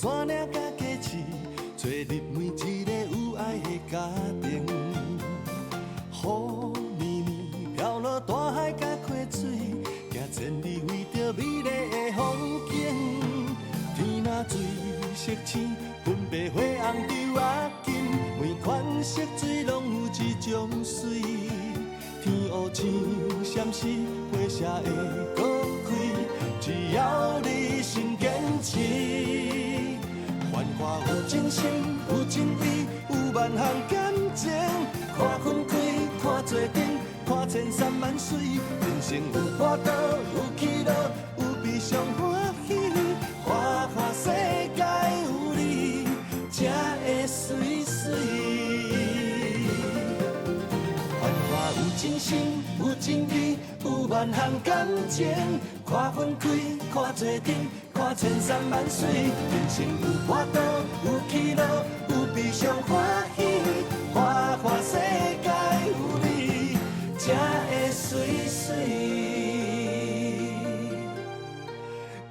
山岭甲街市，做入每一个有爱的家庭。雨绵绵飘落大海甲溪水，行千里为着美丽的风景。天若水色青，粉白花红柳仔金，每款色水拢有一种水。天乌青闪烁，花谢会搁开，只要你心坚持。繁华有真心，有真美，有万项感情。看分开，看做阵，看千山万水。人生有波涛，有起落，有悲伤欢喜。花花世界有你，才会水水。繁华有真心，有真美，有万项感情。看分开，看做阵，看千山万水。人生有波涛，有起落，有悲伤欢喜。花花世界有你，才会水水。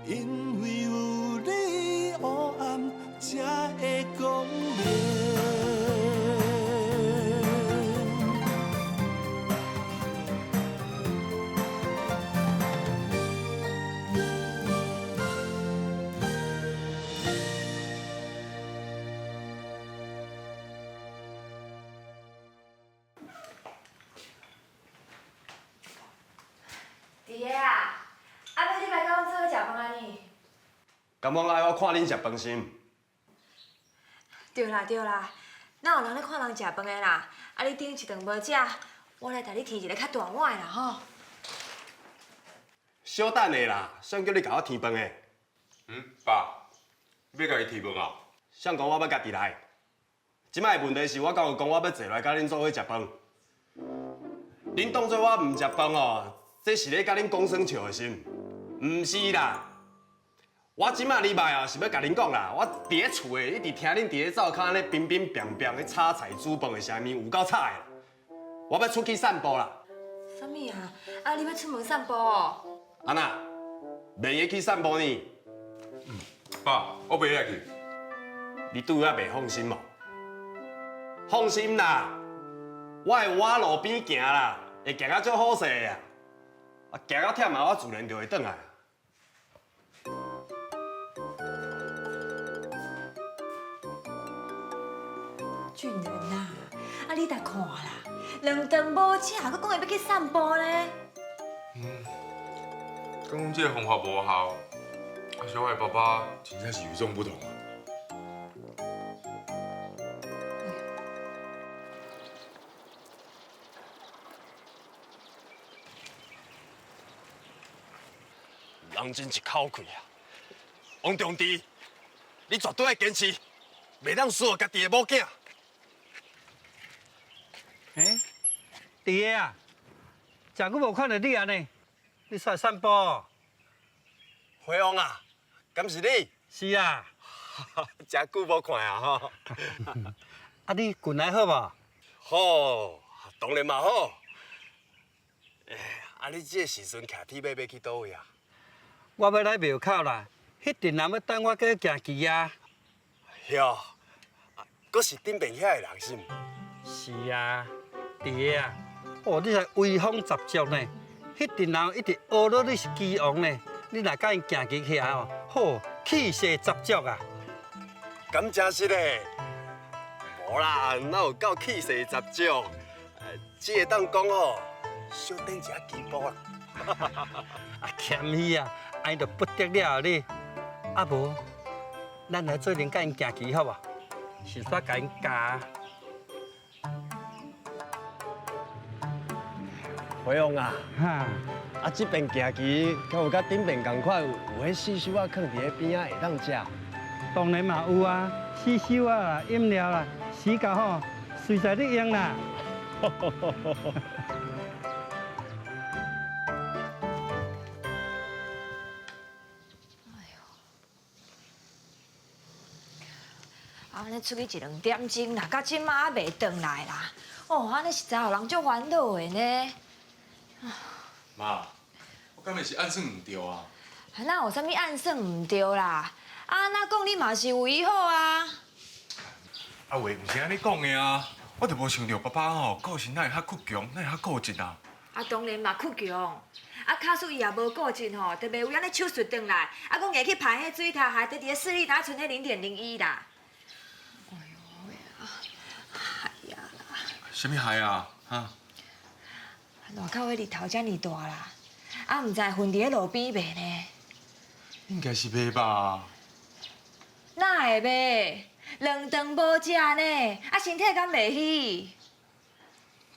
因为有你，黑暗才会光明。弟个啊，后尾你来甲阮做伙食饭啊呢？敢讲爱我看恁食饭先？对啦对啦，哪有人咧看人食饭的啦？啊，你顶一顿无食，我来带你添一个较大碗的啦吼。小等下啦，想叫你甲我添饭的。爸，你要甲伊提饭啊？想讲我要家己来。即摆的问题是我敢有讲我要坐来甲恁做伙食饭？恁当做我唔食饭哦，这是咧甲恁讲耍笑的心，唔是啦。我即摆礼拜哦是要甲恁讲啦，我伫咧厝诶一直听恁伫咧灶骹安尼乒乒乓乓咧炒菜煮饭的声音有够吵的啦。我要出去散步啦。什么啊？啊，你要出门散步哦？安那，袂会去散步呢？爸，我袂爱去。你拄仔袂放心哦？放心啦，我会我路边行啦，会行到足好势的啊！啊，行到忝啊，我自然就会转来。俊仁啊，啊你来看啦，两顿无食，佮讲会要去散步呢？讲阮这个方法无效，而且我的爸爸真正是与众不同啊。人真一口气啊！王中志，你绝对要坚持，袂当输家己的某囝。弟个啊，真久无看到你安尼，你出来散步？辉煌啊，敢是你？是啊。真久无看啊吼！啊，你近来好无？好，当然嘛好。啊，你这时阵徛铁马要去倒位啊？我要来庙口啦，迄阵人要等我过去行旗啊。哟，阁是顶边遐个人是毋？是啊，弟个啊，哦，你才威风十足呢。迄阵人一直学到你是旗王呢，你若甲因行旗起来哦，好气势十足啊。敢真实嘞？无啦，哪有够气势十足？只会当讲哦，小等一下起步啦。啊，欠伊啊，安就不得了你。啊无，咱来做阵甲因行旗好无？是煞甲因教。辉煌啊！哈，啊，这边行旗，敢有甲顶边同款有迄四手啊，放伫咧边仔会当食？当然嘛有啊，四手啊啦，饮料啦，时间吼，随在你用啦。安尼出去一2点钟啦，到即马还袂回来啦。哦，安尼实在互人足烦恼的呢。妈，我敢会是暗算唔对啊？哪有啥物暗算唔对啦？那讲你嘛是为好啊。啊话唔是安尼讲的啊，我就无想到爸爸吼个性哪会遐倔强，哪会遐固执啊。当然嘛倔强。假使伊也无固执吼，就袂有安尼手术转来，讲硬去排迄水塔，还得伫个视力达剩迄0.01啦。哎呦害呀啦！什么害啊？哈？外口迄日头遮尔大啦，唔知昏伫咧路边袂呢？应该是袂吧？哪会袂？2顿无食呢，身体敢袂起？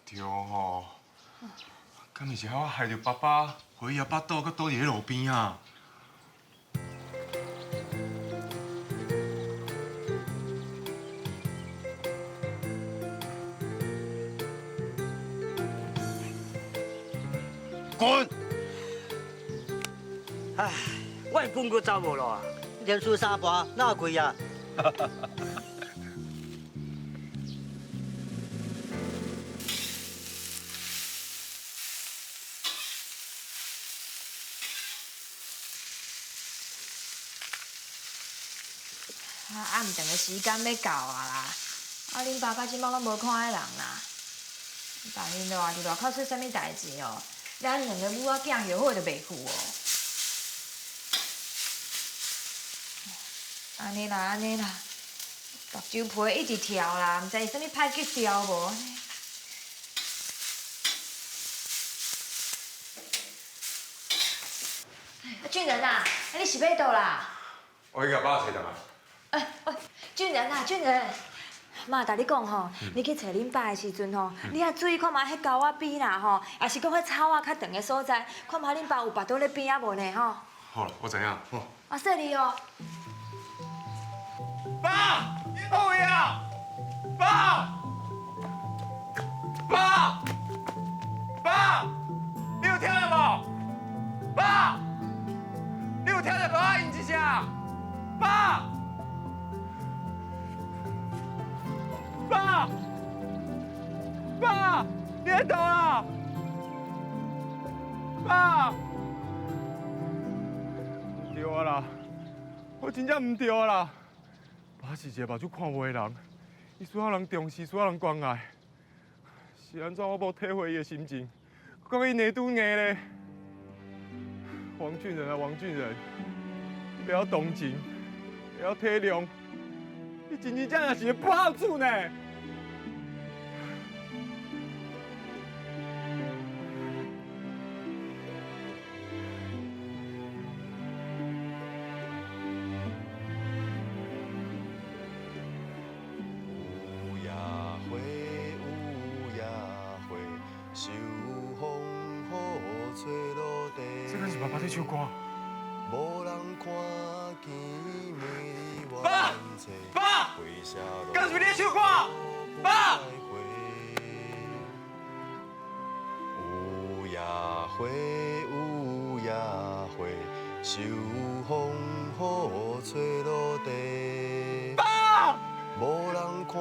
对吼，敢毋是我害着爸爸，互伊后巴肚，搁倒伫咧路边啊？滚！唉，我滚过走无路啊，连输3盘，哪有亏啊？暗顿的时间要到啊啦！恁爸爸即摆拢无看迄人啦。但因热伫外口出啥物代志哦？咱2个母仔囝约好就袂赴哦。安尼啦，目睭皮一直跳啦，毋知是啥物歹吉兆无？俊仁啊，你是要倒啦？我去甲爸找倒来。俊仁，妈甲你讲吼，你去找恁爸的时阵吼，你也注意看嘛，迄狗仔边啦吼，也是讲迄草啊较长的所在，看嘛恁爸有跋倒咧边啊无呢吼？好了，我知影。好。说你哦。爸，你到位啊！爸，你有听到无？爸，你有听到爸爸应一声？爸，你在倒啦？爸，唔对啊啦，我真正唔对啊啦。爸是一个目睭看无的人，伊需要人重视，需要人关爱。是安怎我无体会伊的心情？我感觉伊硬拄硬咧。王俊仁，你不要同情，不要体谅，你真正也是个不好处呢。这个是爸爸在唱歌。爸，刚是你在唱歌？爸。有夜花，有夜花，秋风雨吹落地。爸，无人看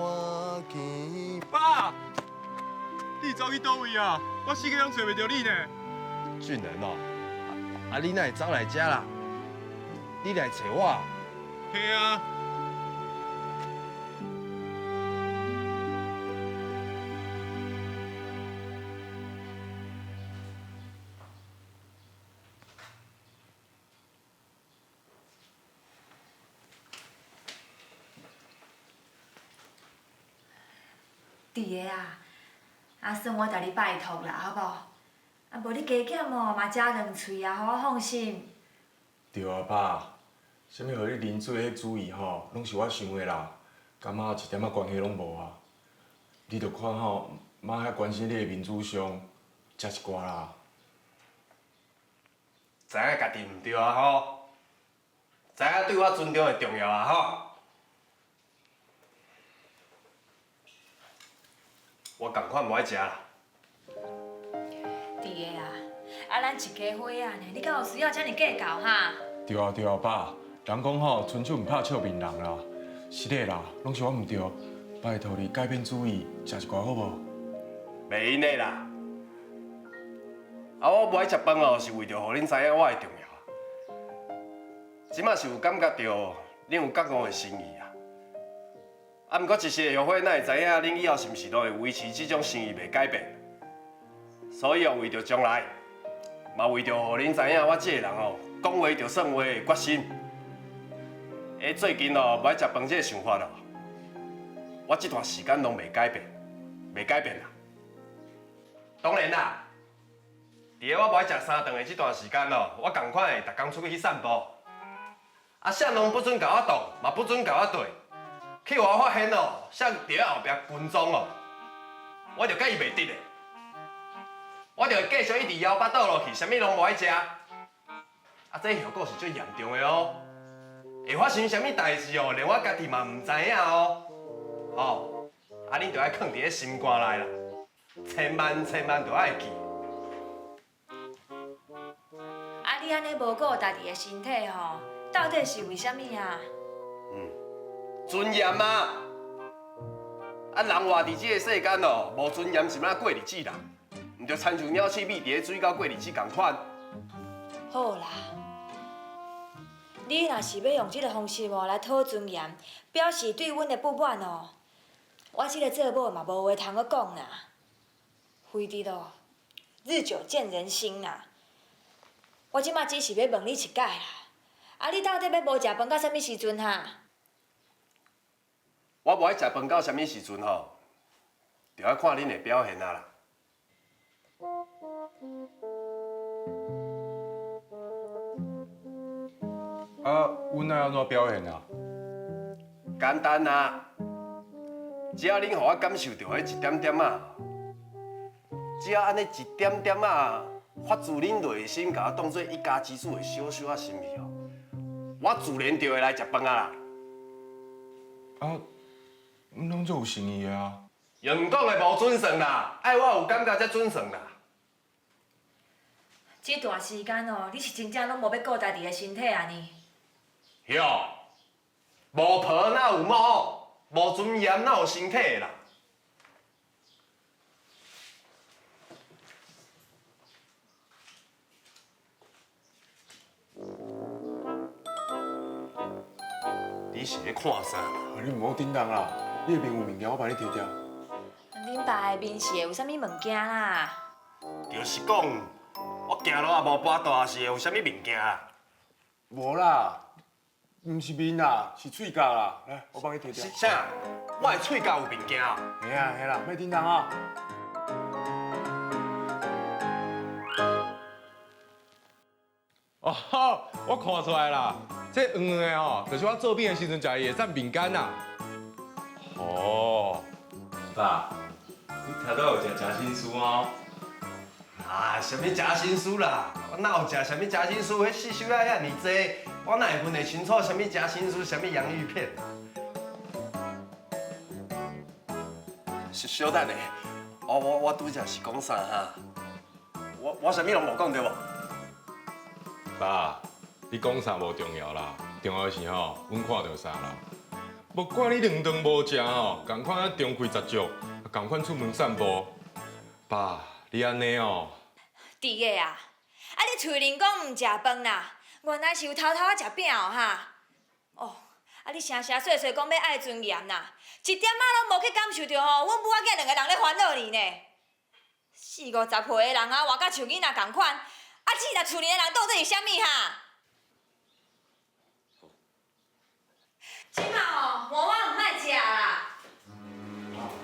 见。爸，你走去倒位啊？我死个人找袂着你呢。俊仁哦，你哪会走来遮啦？你来找我？嘿啊。伫个啊，算我甲你拜托啦，好无？无你加减哦，嘛食2喙啊，互我放心。对啊，爸，啥物互你啉水迄主意吼，拢是我想的啦，甲妈一点仔关系拢无啊。你着看吼，妈遐关心你的民主上，食一寡啦。知影家己唔对啊吼，知影对我尊重的重要啊吼。我共款无爱食啦。伫个咱一家伙仔呢，你敢有需要遮尔计较哈？对啊，爸，人讲吼，春秋唔拍笑面人啦。是的啦，拢是我唔对，拜托你改变主意，食一寡好无？袂用的啦。我无爱食饭哦，是为着互恁知影我的重要。即马是有感觉到恁有觉悟的心意啊。啊，毋过一时的后悔，哪会知影恁以后是毋是都会维持这种心意袂改变？所以为着将来，嘛为着互恁知影我这个人哦，讲话就算话的决心。最近哦，不爱食饭这个想法哦，我这段时间拢袂改变，袂改变啦。当然啦，伫个我不爱食三顿的这段时间哦，我共款会逐工出去散步。啊，啥拢不准甲我动，嘛不准甲我对。去我发现哦，啥伫咧后壁跟踪哦，我就甲伊袂得的。我就会继续一直摇巴倒落去，啥物拢无爱食。啊，这后果是最严重的哦，会发生啥物代志哦，连我家己嘛唔知影哦。哦，啊，恁就爱藏伫咧心肝内啦，千万千万就爱记。啊，你安尼无顾家己的身体吼，到底是为虾米啊？尊严啊！啊，人活伫这个世间哦，无尊严是要过日子啦，毋就亲像鸟鼠米伫咧水沟过日子共款。好啦，你若是要用这个方式哦来讨尊严，表示对阮的不满哦，我这个做某嘛无话通去讲啦。非得咯，日久见人心啦。我即马只是要问你一解啦，啊，你到底要无食饭到啥物时阵哈？我无爱食饭到啥物时阵吼，就要看恁的表现啊啦。啊，阮爱安怎表现啊？简单啊，只要恁互我感受到迄一点点啊，只要安尼一点点啊，发自恁内心，甲我当做一家之主的小小啊心意哦，我自然就会来食饭啊啦。啊，阮拢做有诚意的啊。用讲的无准算啦，爱我有感觉才准算啦。这段时间哦，你是真正拢无要顾家己的身体啊呢？哟，无婆哪有某，无尊严哪有身体啦？你是咧看啥？啊，你毋好叮当啦，你那边有物件，我帮你摕掉。恁爸的面是会有啥物物件啦？就是讲，我行路也无跋大，是会有啥物物件啊？无啦，毋是面啦，是喙角啦。来，我帮你摕掉。是啥？我的喙角有物件啊？嘿啊嘿啦，莫叮当啊。哦，我看出来啦，这黄黄的吼，就是我做饼的时阵食的野战饼干啦。哦，爸，你听到有食夹心酥哦？啊，什么夹心酥啦？我哪有食什么夹心酥？迄四手仔遐尼济，我哪会分得清楚什么夹心酥，什么洋芋片？是小等下，我拄则是讲啥哈？我什么拢无讲对无？爸，你讲啥无重要啦，重要的是吼，阮看到啥啦。无管你两顿无食吼，共款啊中开十足，共款出门散步。爸，你安尼哦。弟个啊，啊你嘴面讲毋食饭啦，原来是有偷偷啊食饼哦哈。哦，啊你声声碎碎讲要爱尊严啦，一点仔拢无去感受着吼，阮母仔囝两个人咧烦恼你呢。四五十岁的人啊，活甲像囡仔共款，啊只若厝里的人到底是啥物哈？即马吼，换我毋爱食啦。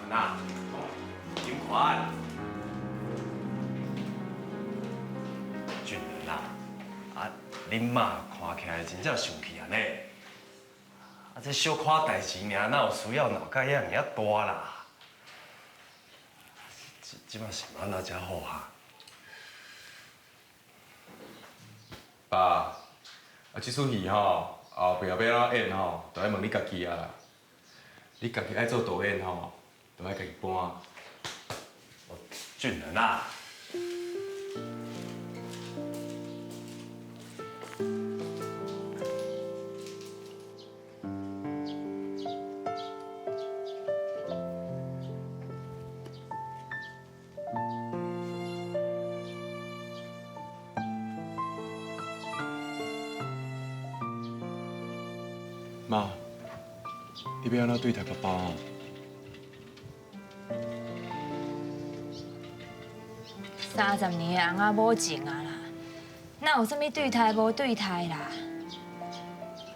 那，金款。俊仁啊，啊，恁妈看起来真正生气安尼。啊，这小可代志尔，哪有需要闹甲遐尔大啦？即马是安怎才好哈？爸，啊，这出戏吼，后壁要怎演吼，就要问你家己啊啦。你家己爱做导演吼，就爱家己搬。俊仁啊。妈，你要安怎对待爸爸啊？ 30年的翁仔某情啊啦，哪有啥物对待无对待啦？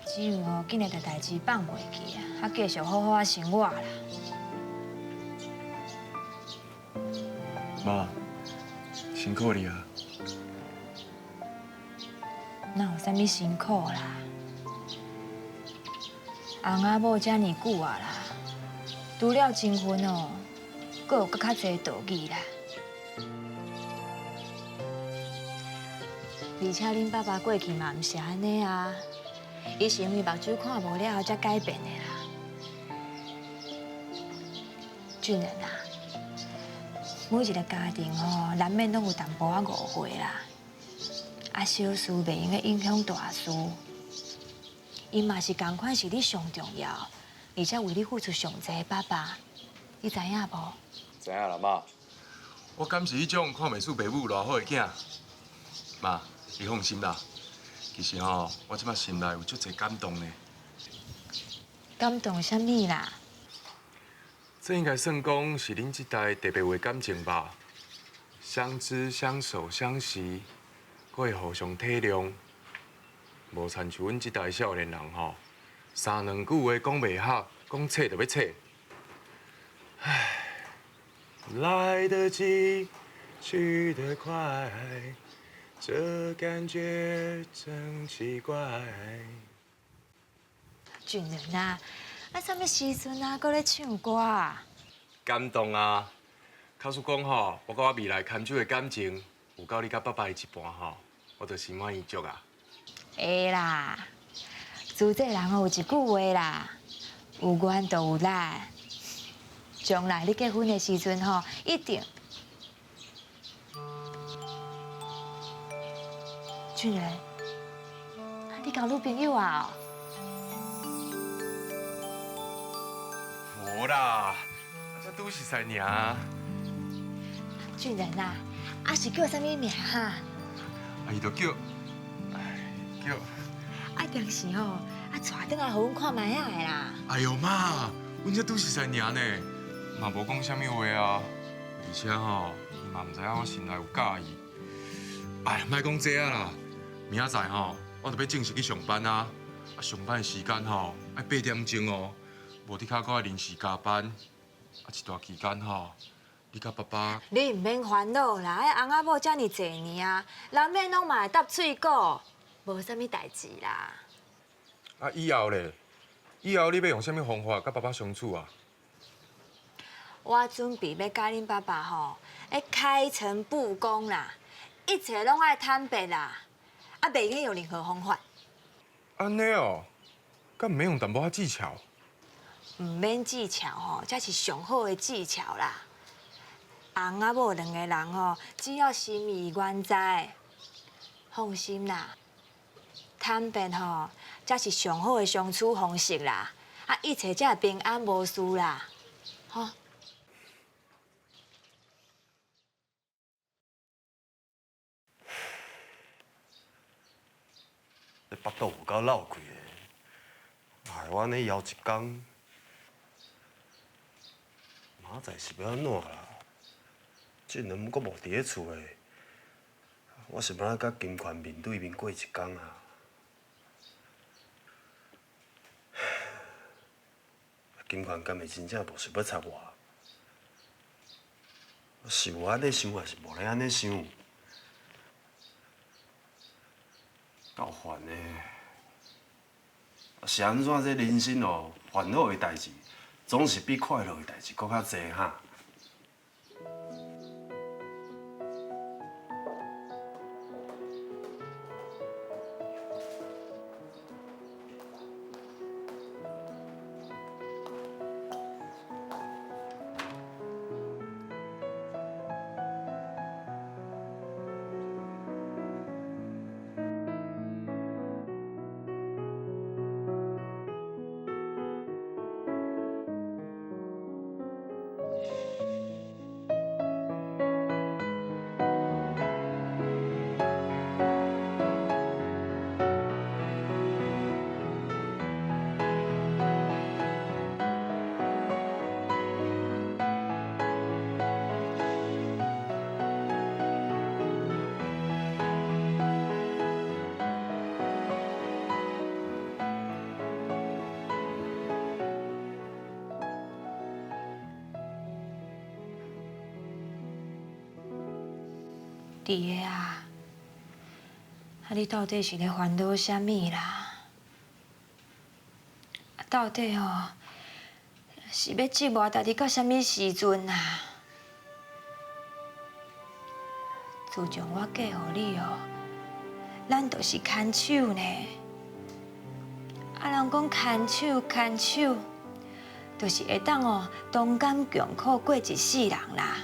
只有今日的代志放袂记啊，继续好好啊生活啦。妈，辛苦你啊！哪有啥物辛苦啦？翁仔某遮尼久啊啦，除了结婚哦，阁有较侪道义啦。 而且恁爸爸过去嘛毋是安尼啊，伊是因为目睭看无了后才改变的啦。俊仁啊，每一个家庭吼，难免拢有淡薄仔误会啦。啊，小事袂用个影响大事。伊嘛是同款是你上重要，而且为你付出上济的爸爸，你知影无？知影啦，妈。我敢是迄种看袂出爸母偌好的囝。妈。 你放心啦，其实吼，我即摆心内有足侪感动呢。感动什么啦？这应该算讲是恁这代特别有感情吧？相知、相守、相惜，搁会互相体谅，无亲像阮这代少年人吼，三两句话讲袂合，讲切就要切。唉，来得及，去得快。 这感觉真奇怪。俊仁啊，啊，什么时阵啊，搁咧唱歌啊？感动啊！假使讲吼，我甲我未来牵手的感情有到你甲爸爸的一半吼，我就心满意足啊。会啦，做这人哦有一句话啦，有缘就有来。将来你结婚的时阵吼，一定。 俊仁，你交女朋友啊？无啦，这拄是在尔。俊仁啊，啊是叫啥物名哈？啊，伊就叫，叫。啊，当时吼，啊带转来互阮看卖啊的啦。哎呦妈，阮这拄是在尔呢，嘛无讲啥物话啊。而且吼，伊嘛毋知影我心内有介意。哎，莫讲这啊啦。 明仔载吼，我着要正式去上班啊！啊，上班的时间吼爱8点钟哦，无你卡搁爱临时加班。啊，一段期间吼，你甲爸爸……你唔免烦恼啦，迄翁仔某遮尼济年啊，难免拢嘛会搭喙鼓，无啥物代志啦。啊，以后咧，以后你要用啥物方法甲爸爸相处啊？我准备要教恁爸爸吼，开诚布公啦，一切拢爱坦白啦。 啊，袂用用任何方法，安尼哦，敢唔免用淡薄仔技巧？唔免技巧吼，才是上好的技巧啦。翁仔某两个人吼，只要心意愿在，放心啦。坦白吼，才是上好的相处方式啦。啊，一切才会平安无事啦，吼。这腹肚有够闹开的，哎，我安尼枵一工，明仔载是要安怎啦？俊仁阁无伫咧厝的，我是要甲金权面对面过一工啊。金权敢会真正无想要插我？我是有安尼想，还是无咧安尼想？ 够烦的，是安怎这人生哦？烦恼的代志，总是比快乐的代志搁较济哈。弟个啊，你到底是咧烦恼啥物啦？到底是要折磨家己到啥物时阵啊？自从我嫁予你咱就是牵手呢。人讲牵手，就是会当同甘共苦过一世人啦。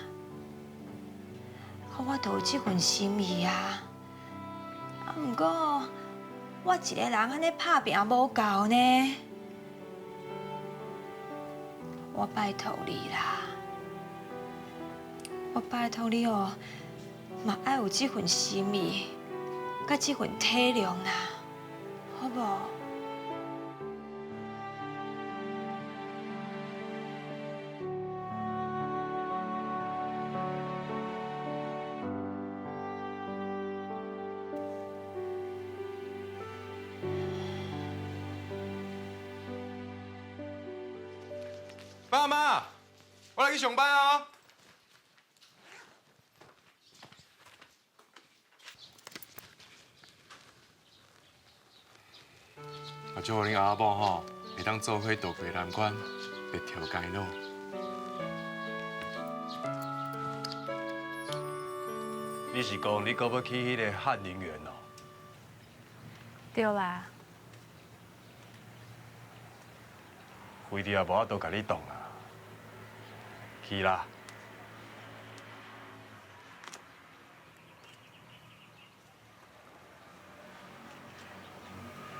我都有这份心意啊。不过我一个人安尼打拼无够呢。我拜托你啦，我拜托你嘛爱有这份心意，甲这份体谅啦，好无？爸妈，我来去上班啊。我祝恁阿某吼，会当做伙渡过难关，别条街路。你是讲你搁要去迄个翰林园哦？对啦。飞机也无法度甲你动啊。去啦。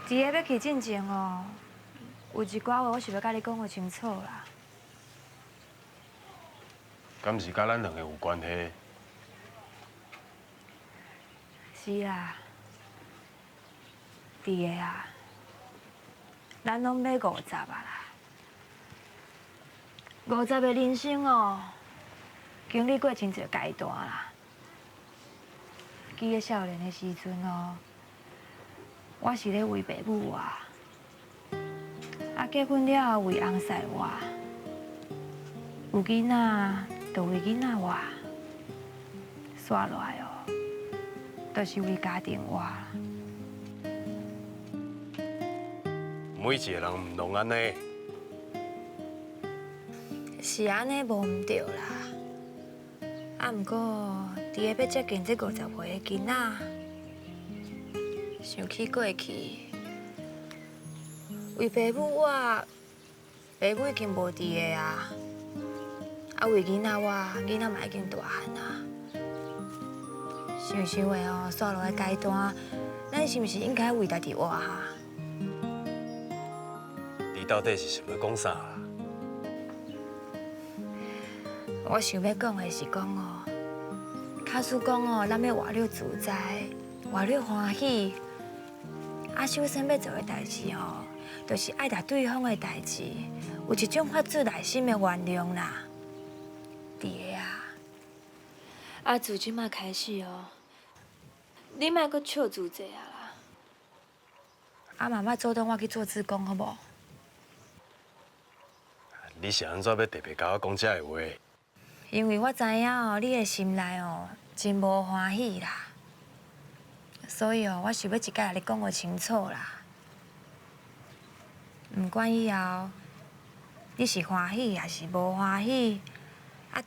伫个要去进前有一寡话我是要甲你讲个清楚啦。敢是甲咱两个有关系？是啦，弟个啊，咱拢要50啊啦。50个人生经历过真侪阶段啦。记个少年的时阵我是咧为爸母活，结婚了后为翁婿活，有囡仔就为囡仔活，刷落来都是为家庭活。每一个人唔拢安尼。是安尼无毋对啦，不过伫个要接近这50岁的囡仔，想起过去，为爸母我，爸母已经无伫个啊，为囡仔我，囡仔嘛已经大汉啊。想想的刷落的阶段，咱是毋是应该为家己活哈？你到底是想要讲啥啦？我想要讲的是讲假使讲咱要活了自在，活了欢喜，首先要做的代志就是爱达对方的代志，有一种发自内心的原谅啦。弟个啊，自即马开始你莫阁笑自济啊啦，妈妈主动我去做志工好无？你是安怎要特别甲我讲这个话？因为我知影你的心内真无欢喜啦，所以我想要一概你讲个清楚啦。不管以后你是欢喜还是无欢喜，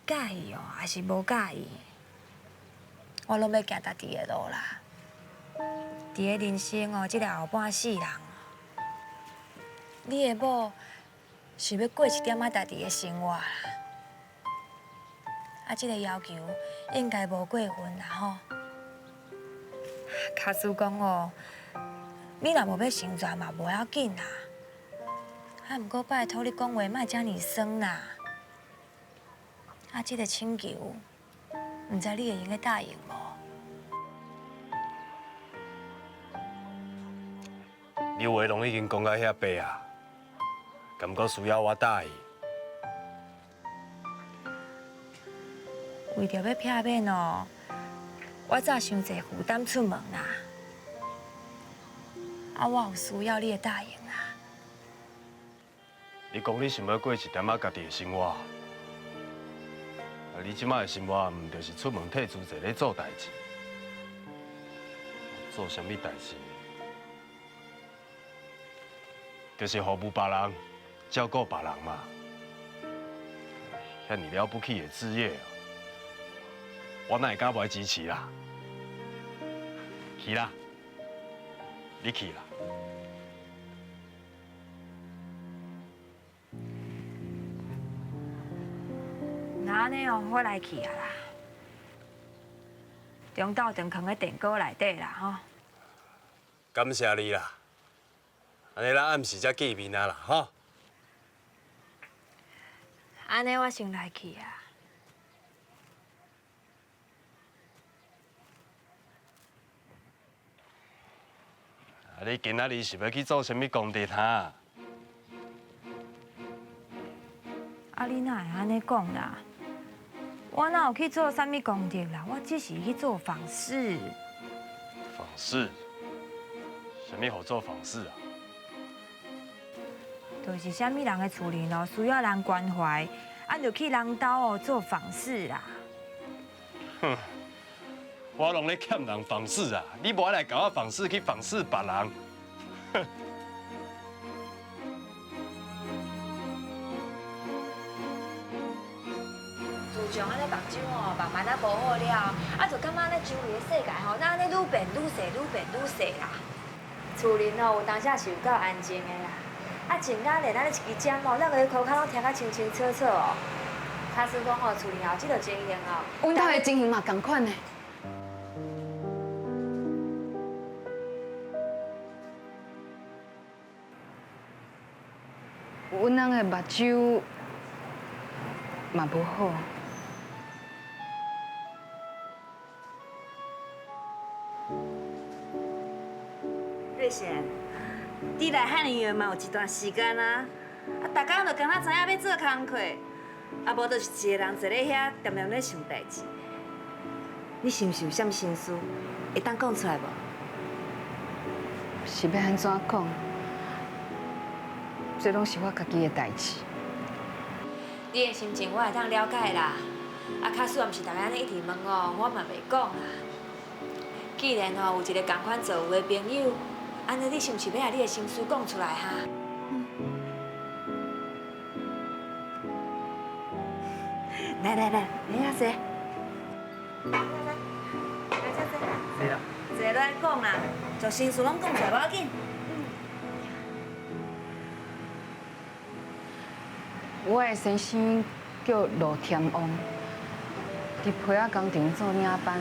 介意还是无介意，我拢要行家己的路啦。伫个人生这个后半世人，你的某想要过一点家己的生活啦。这个要求应该无过分啦吼。假使讲你若无要成全嘛，无要紧啦。不过拜托你讲话莫遮尔酸啦。这个请求，毋知你会用个答应无？你话拢已经讲到遐白啊，敢阁需要我答应？为着要避免我早伤济负担出门啦。我有需要你的答应啦。你讲你想要过一点仔家己的生活，你即摆的生活毋就是出门替自济咧做代志？做什么代志，就是服务别人、照顾别人嘛。遐尼了不起的职业，我哪会敢袂支持啦？去啦，你去啦。那安尼哦，我来去啊啦。中昼顿藏在电锅内底啦，吼。感谢你啦，安尼咱暗时才见面啊啦，吼。安尼我先来去啊。啊，你今仔日是要去做什么功德哈？啊，你哪会安尼讲啦？我哪有去做啥物功德啦？我只是去做访视。访视？什么好做访视啊？就是啥物人的厝里哦，需要人关怀，啊，就去人家哦做访视啦。哼，我拢咧欠人访视啊！你无来搞我访视，去访视别人。哼。自从安尼目睭哦慢慢啊无好了，啊就感觉咧周围的世界吼，咱安尼愈变愈细，愈变愈细啦。厝里哦有当时是有够安静的啦，啊静到连咱咧一支针哦，咱个口口拢听甲清清楚楚哦。假使讲吼，厝里后即个情形哦，阮兜的情形嘛同款呢。阮人的目睭嘛无好。瑞贤，你来汉语嘛有一段时间啊，大家就敢若知影要做工课，啊无就是一个人坐咧遐惦咧想代志。你是毋是有啥物心思，会当讲出来无？是要安怎讲？这拢是我家己的代志。你的心情我会当了解啦。啊，假使毋是大家安尼一直问哦，我嘛袂讲啦。既然哦有一个共款做有的朋友，安尼你是毋是要把你的心思讲出来哈？来来来，你遐坐。是啊。坐来讲啦，就心事拢讲出来，无要紧。我的先生叫罗天王，伫皮仔工厂做领班。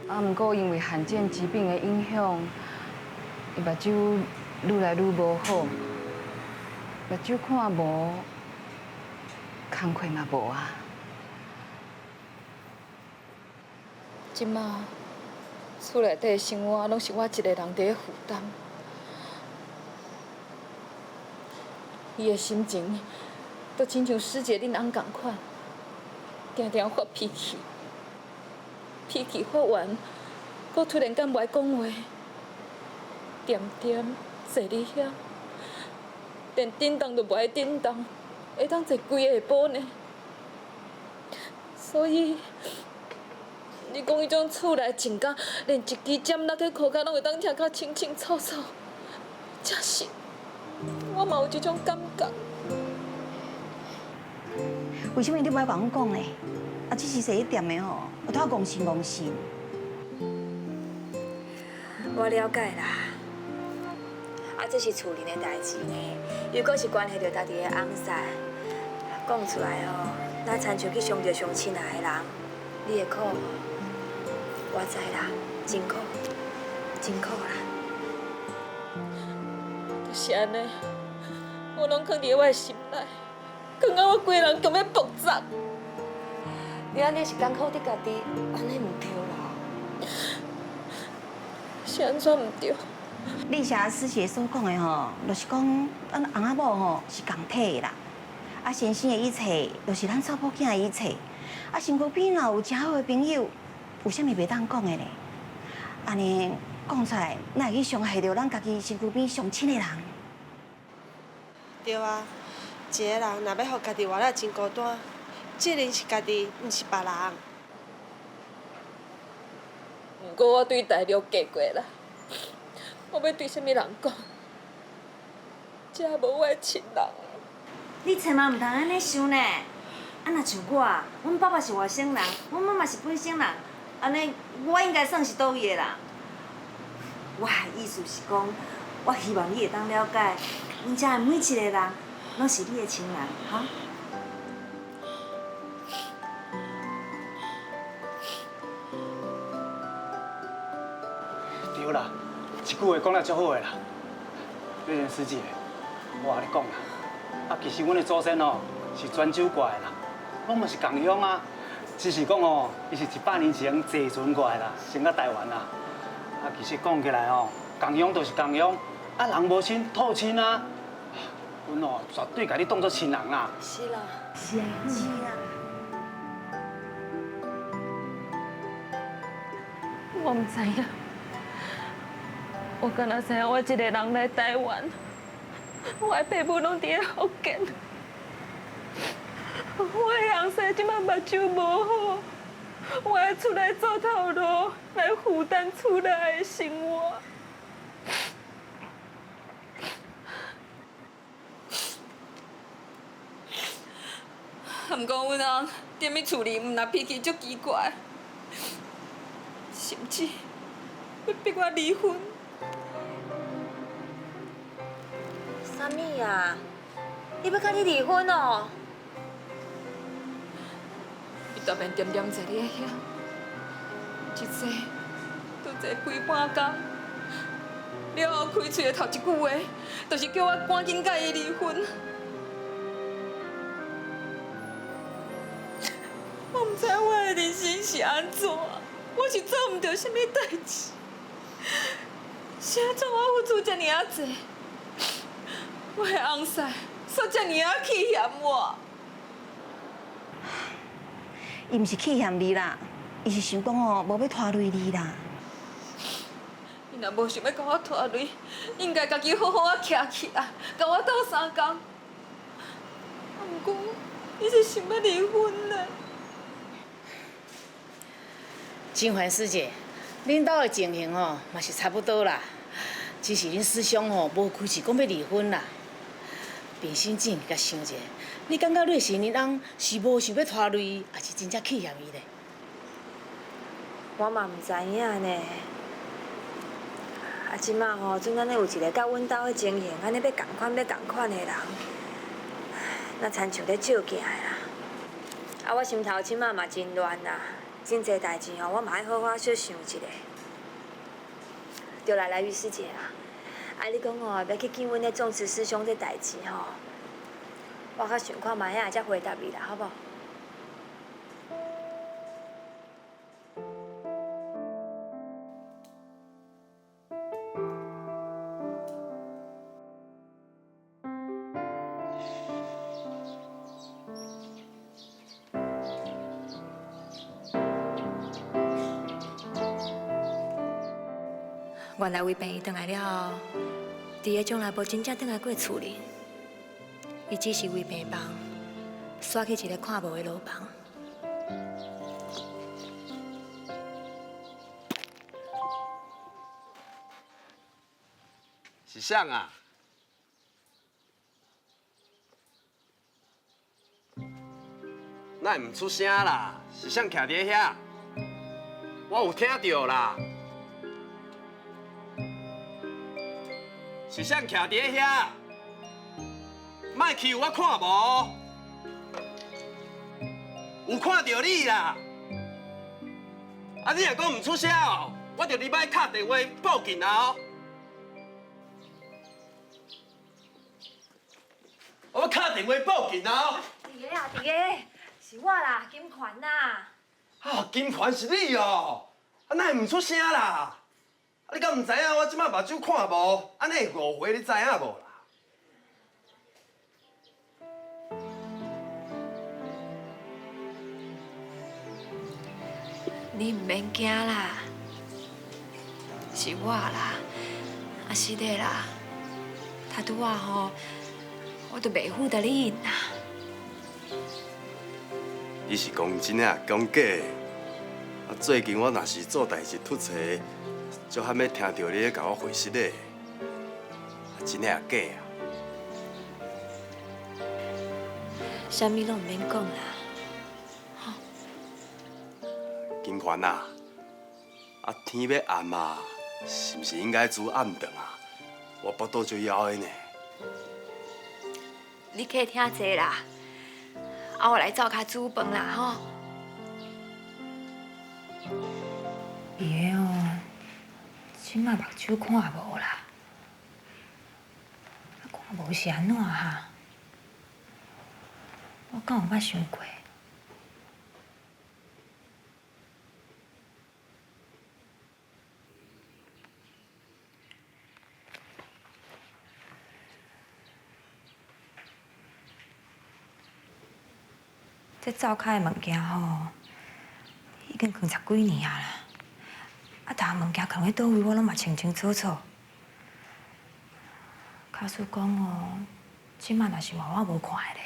啊，毋过因为罕见疾病的影响，伊目睭愈来愈无好，目睭看无，工课嘛无啊。即马厝内底的生活拢是我一个人伫咧负担。伊的心情，都亲像师姐恁翁共款，常常发脾气，脾气发完，搁突然间袂讲话，点点坐伫遐，连振动都袂爱振动，会当坐规个下晡呢。所以，你讲迄种厝内静甲连一支针落去裤脚拢会当听较清清楚楚，真是。我嘛有这种感觉。为什么你不爱甲阮讲呢？啊，只是洗衣店的吼，有透戆心戆心。我了解啦。啊，这是厝里的代志呢，如果是关系到家己的翁婿，讲出来哦，咱亲像去伤着上亲爱的人，你会苦无？我知啦，真苦，真苦啦。就是安尼，我拢放伫我的心内，感觉我规个人强要爆炸。你安尼是艰苦伫家己，安尼唔对啦。是安怎唔对？丽霞师姐所讲的吼，就是讲咱翁仔某吼是共体的啦，啊先生的一切，就是咱查某囝的一切，啊身躯边若有真好的朋友，有啥物袂当讲的呢？安尼讲出来，哪会去伤害到咱家己身躯边上亲的人？对啊，一个人若要互家己活得真孤单，责任是家己，毋是别人。不过我对大陆嫁过啦，我要对什么人讲？这也无我的亲人。你千万唔通安尼想呢。啊，若像我，阮爸爸是外省人，阮妈妈是本省人，安尼我应该算是倒位的人。我的意思是讲，我希望你会当了解，阮遮的每一个人，拢是你的亲人，哈。对啦，一句话讲了足好的啦。瑞仁师姐，我甲你讲啦，其实阮的祖先是泉州过来啦，我嘛是同乡啊，只是讲伊是100年前坐船过来啦，先到台湾啦。其实讲起来同乡就是同乡，人无亲土亲啊。阮绝对甲你当作亲人啦。是啦，是啊，是啊。我唔知影，我敢若知影我一个人来台湾，我的爸母拢伫咧福建，我的后生即摆目睭无好，我要出来走头路，来负担厝内的生活。毋过阮翁踮咧厝里，毋但脾气足奇怪，甚至要逼我离婚。啥物啊？你要甲你离婚哦？伊逐面点点坐咧遐，一坐都坐规半工，了后开嘴的头一句话，就是叫我赶紧甲伊离婚。我毋知我的人生是安怎，我是做毋到什么代志，是安怎我付出遮尔啊济，我的翁婿煞遮尔啊欺嫌我。伊毋是气嫌你啦，伊是想讲无要拖累你啦。伊若无想要甲我拖累，应该家己好好啊徛起来，甲我斗3工。毋过，伊是想要离婚呢。金环师姐，恁兜的情形嘛是差不多啦，只是恁师兄无开始讲要离婚啦。平心静甲想者，你感觉瑞是恁翁是无想要拖累，还是真正气嫌伊咧？我嘛唔知影呢。即马总安尼有一个甲阮兜的情形，安尼要共款的人，那亲像咧照镜的啦。我心头即马嘛真乱啦。真侪代志我嘛爱好好小想一下。对啦，来玉师姐啦，你讲要去见阮的宗祠师兄这代志我较想看卖影才回答你啦，好不好？原来为病伊回来了后，伫个将来无真正回来过厝里，伊只是为病房刷去一个看无的牢房。是谁啊？哪会唔出声啦？是谁徛伫遐？我有听到啦。是谁徛伫遐？莫欺负我看无？有看到你啦！啊，你若讲唔出声我就你摆敲电话报警啊！我敲电话报警啊！弟个啊，弟个，是我啦，金环啦。啊，金环是你哦！啊，哪会唔出声啦？啊，你敢唔知影我即摆目睭看无？安尼误会你知影无啦？你唔免惊啦，是我啦，是的啦，他拄啊我都袂负得你啦。你是讲真啊，讲假？最近我若是做代志出差，就喊要听到你咧甲我回信咧，真诶假啊？啥物拢唔免讲啦。金环啊，天要暗啊，是毋是应该煮暗顿啊？我腹肚就枵的呢。你可以听者啦，我来灶骹煮饭啦吼。伊个哦，即摆目睭看无啦，看无是安怎哈？我敢有捌想过？这灶骹的物件吼，已经放10几年啊啦。逐项物件放咧倒位，我拢嘛清清楚楚。假使讲哦，即摆若是话我无看的咧。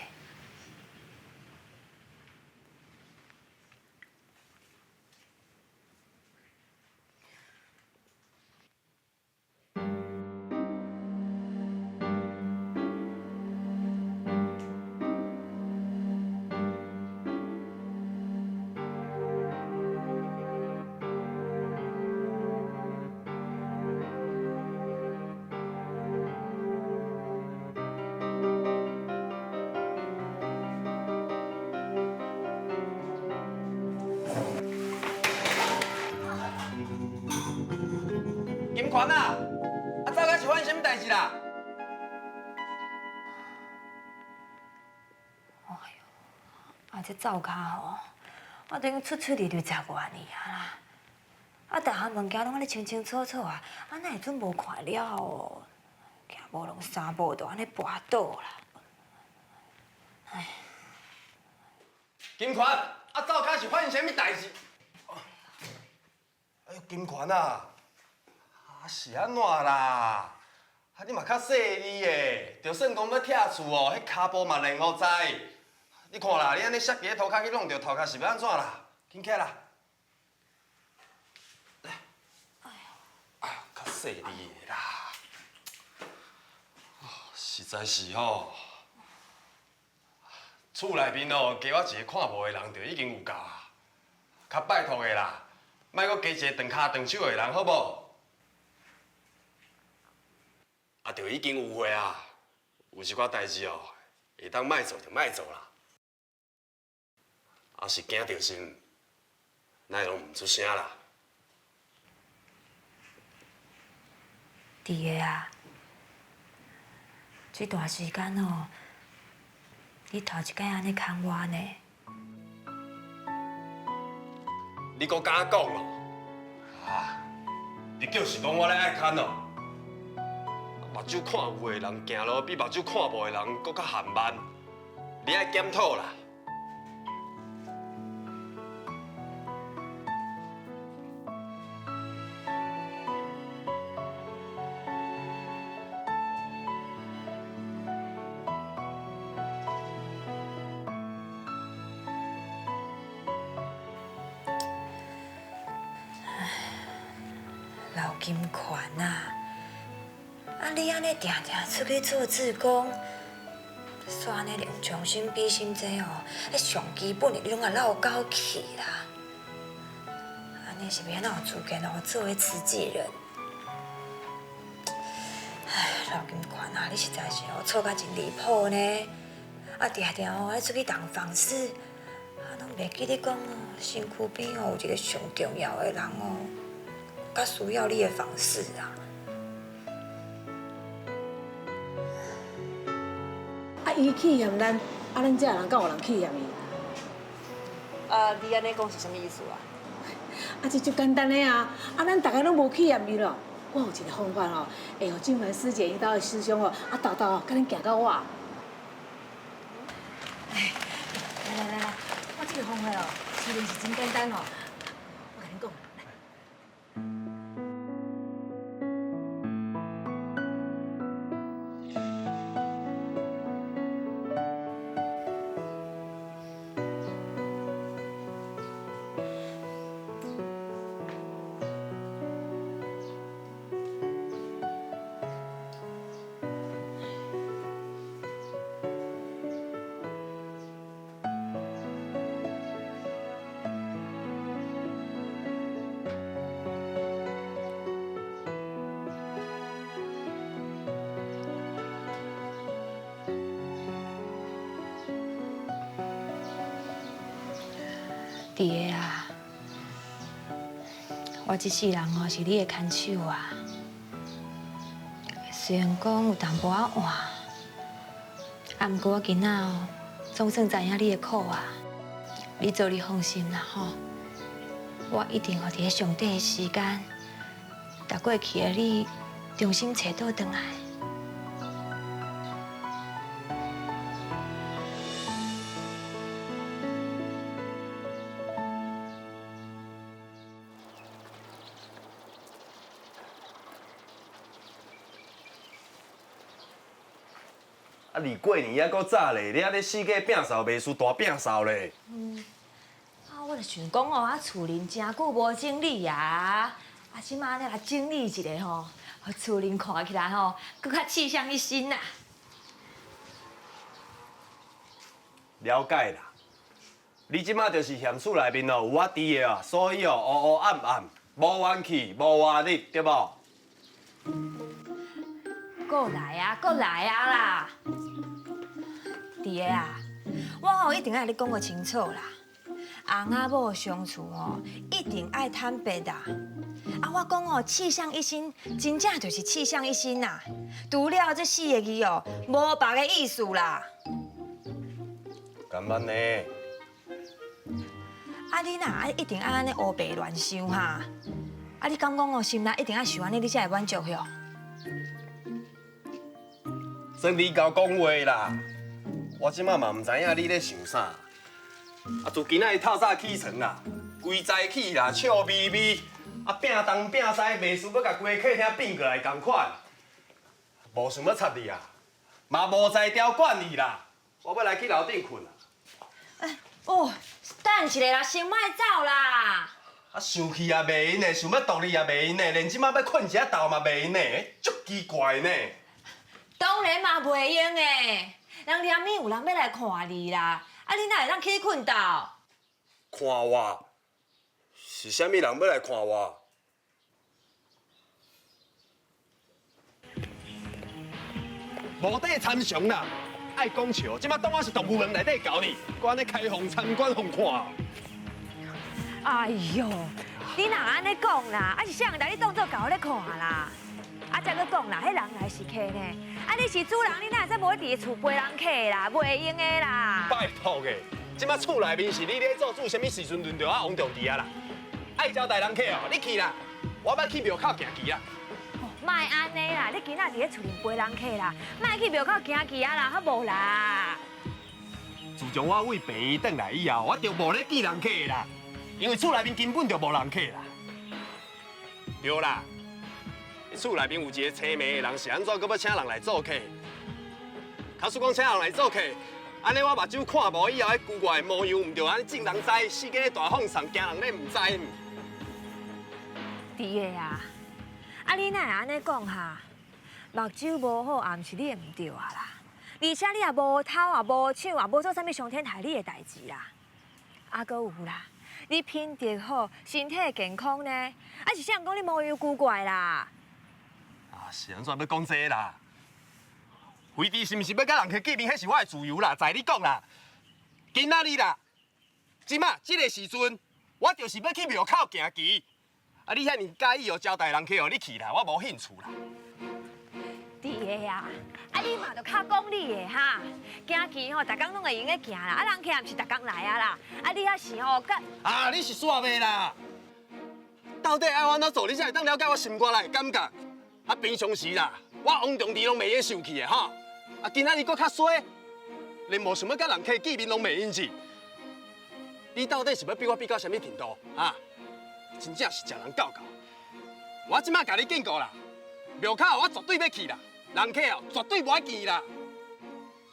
金环啊，走开是发生什么代志啦？这灶骹吼，我等于出入就10多年啊啦。逐项物件拢安尼清清楚楚啊，哪会准无看了哦？惊无拢三步就安尼跋倒啦。金环，灶骹是发生什么代志？哎呦，金环啊，是安怎啦？你嘛较细腻的，就算讲要拆厝哦，迄骹步嘛练好栽。你看啦，你安尼摔伫咧涂骹去弄着头壳是要安怎啦？紧起来啦！哎呦，较细腻的啦。实在是吼，厝内面哦，加我一个看无的人就已经有够啊。较拜托的啦，莫阁加一个断骹断手的人，好无？就已经有货啊，有一寡代志哦，会当莫做就莫做啦。是惊着心，哪会拢唔出声啦？伫个啊，这段时间哦，你头一摆安尼牵我呢？你阁敢讲哦？你就是讲我咧爱牵哦？目睭看有的人行路比目睭看无的人阁较缓慢，你爱检讨啦。老金环啊，你安尼定定出去做志工，煞安尼连将心比心这哦，迄上基本的你拢甲落狗去啦。安尼是要哪有资格哦作为慈济人？哎，老金环啊，你实在是哦错甲真离谱呢！定定哦爱出去当放肆，拢袂记你讲哦，身躯边哦有一个上重要的人哦。较需要你的方式啊！伊气嫌咱，咱这人敢有人气嫌伊？你安尼讲是啥物意思啊？这就简单的啊！咱大家拢无气嫌伊咯。我有一个方法吼，会互静环师姐因兜的师兄吼，豆豆哦，甲恁行到我。来，我这个方法哦，其实是真简单哦。我甲恁讲。弟个啊，我这世人吼是你的看守啊。虽然讲有淡薄仔晚，啊，毋过我今仔哦，总算知影你的苦啊。你做你放心啦吼，我一定会伫上短的时间，把过去的你重新找倒转来。啊，离过年还阁早咧，你还咧四界摒扫，袂输大摒扫咧。我就想讲哦，厝邻真久无整理啊，即摆咧来整理一下吼，互厝邻看起来吼，搁较气象一新啦。了解啦，你即摆就是嫌厝内面哦有我伫的啊，所以哦黑黑暗暗，无元气，无活力，对无？过来啊，过来啊啦！弟个啊，我吼一定爱你讲个清楚啦。翁仔某相处哦，一定爱坦白啦。啊，我讲哦，气象一新，真正就是气象一新啦。除了这4个字哦，无别个意思啦。干嘛呢？啊，你呐一定爱安尼黑白乱想哈。啊，你敢讲哦，心内一定爱想安尼，你才会满足哟。算你够讲话啦，我即摆嘛唔知影你咧想啥。啊，自今仔日透早起床啦，规早起啦，笑眯眯，啊，拼东拼西，袂输要甲规个客厅变过来同款。无想要插你啊，嘛无才调管你啦，我要来去楼顶困啦。哦，等一下啦，先莫走啦。啊，生气也袂用呢，想要独立也袂用呢，连即摆要困一下觉嘛袂用呢，足奇怪呢。当然嘛袂用诶，人连面有人要来看你啦，啊，你哪会当起困到？看我？是啥物人要来看我？无底参详啦，爱讲笑，即摆当我是动物园内底搞你，我安尼开放参观互看。哎呦，你哪安尼讲啦？啊是啥人来你当作搞咧看啦？啊再搁讲啦，迄人来是客呢，啊你是主人，你哪会再无伫厝陪人客啦？袂用的啦。拜托个，即摆厝内面是你咧做主，什么时阵轮到我王重弟啊啦？爱招待人客哦，你去啦，我要去庙口行棋啦。莫安尼啦，你今仔伫咧厝里陪人客啦，莫去庙口行棋啊啦，好无啦。自从我为病院转来以后，我就无咧见人客啦，因为厝内面根本就无人客啦。对啦，你厝内面有一个青眉的人，是安怎搁要请人来做客？假使讲请人来做客，安尼我目睭看无以后，迄古怪的模样，毋着安尼正人知，四界大风送，惊人咧毋知。弟个啊，啊你哪会安尼讲哈？目睭无好，也毋是你的毋对啊啦。而且你也无头也无手，也无做啥物伤天害理的代志啦。啊，搁有啦，你品德好，身体健康呢，啊是啥人讲你模样古怪啦？啊，是安怎要讲这啦？非得是毋是要甲人去见面，迄是我的自由啦，在你讲啦。今仔日啦，即马即个时阵，我就是要去庙口行棋。啊，你遐尼介意哦招待人客哦，你去啦，我无兴趣啦。弟个啊，啊你嘛着较讲理的哈，行棋吼，逐工拢会用咧行啦，啊人客也毋是逐工来啊啦，啊你遐是吼甲啊，你是煞袂啦？到底爱我安怎做，你才会当了解我心肝内的感觉？啊，平常时啦，我王重弟拢袂用生气的哈。啊，今仔日搁较衰，连无想要甲人客见面拢袂用去。你到底是要逼我逼到什么程度啊？真正是食人教教。我即摆甲你警告啦，庙口我绝对要去啦，人客哦绝对无爱见啦。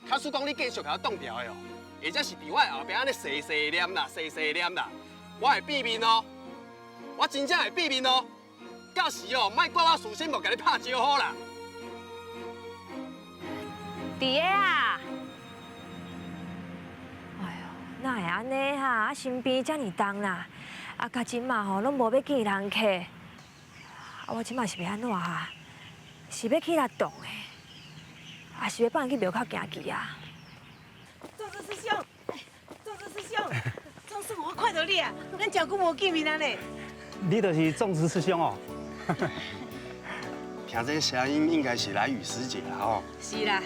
假使讲你继续甲我挡掉的哦，或者是伫我后壁安尼细细念啦，细细念啦，我会变面哦，我真正会变面哦。到时哦，莫怪我事先无甲你拍招呼啦。弟个啊，哎呦，哪会安尼哈？啊身边遮尔重啦，啊甲即马吼拢无要见人客，啊我即马是要安怎哈？是要去拉洞的，还是要帮人去庙口行棋啊？壮士师兄，壮士师兄，壮士算我看到你啊，咱真久无见面啊咧。你就是种植师兄哦。听这声音应该是来雨师姐啦吼。是啦，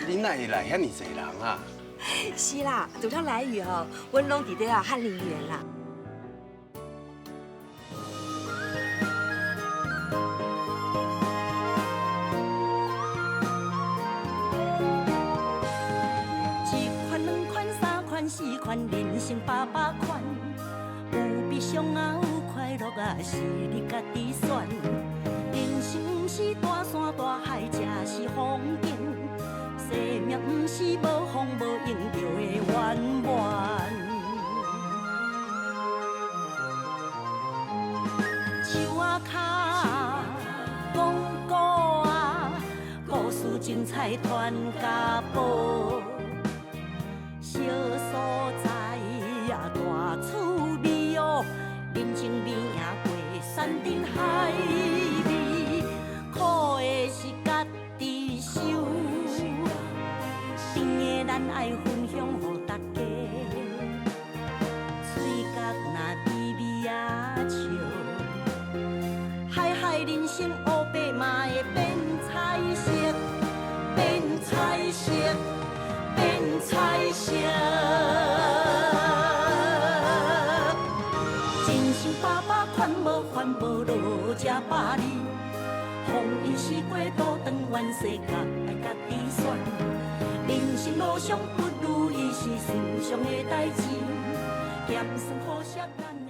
你哪会来遐尼侪人啊？是啦，除了来雨哦，阮拢伫咧翰林园啦。一款、两款、三款、四款，人生百款。有悲伤啊，有快乐啊，是你家己选。人生不是大山大海，才是风景。生命不是无风无影就会圆满。树仔脚，讲古啊，故事精彩传家宝。小所在啊，大趣味哦，人情味赢过山珍海味，苦的是家己受。甜的咱爱分享予大家，嘴角若微微啊笑，海海人生黑白嘛会变彩色，变彩色，变彩色。人生百款，无烦无恼，吃百里，风雨四过，倒转弯世界爱家己选。人生路上不如意是寻常的代志，咸酸苦涩咱。